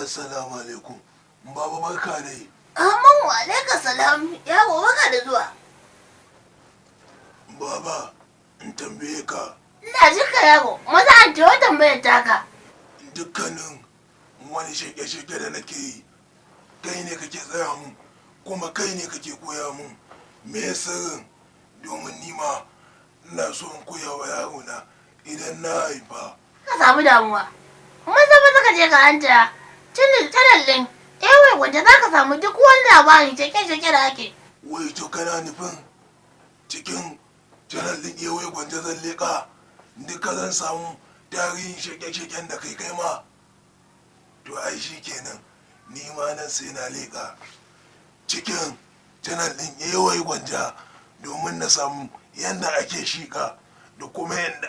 Assalamu alaikum. Baba barka dai. Amin wa alaika salam. Yawo baka da zuwa. Baba, in tambaye ka. Ina jika yaro, maza an ce tambayar taka. Dukkanin wani sheke-sheke da nake yi, kai ne kake tsaya mun, kuma kai ne kake koya mun. Me sirrin? Domin nima ina so in koya wa yarona idan na haifa. Ka samu damuwa. Maza ka je ka hanta. Channel din. Wai wanda za ka samu duk wani labari sheke-sheke da ake. Wai to kana nufin cikin channel din wai gwanja zan leƙa duka zan samu tarihin sheke-sheken da kai ma? To ai shi kenan, ni ma nan sai na leƙa cikin channel din wai gwanja domin na samu yadda ake shiƙa da kuma yadda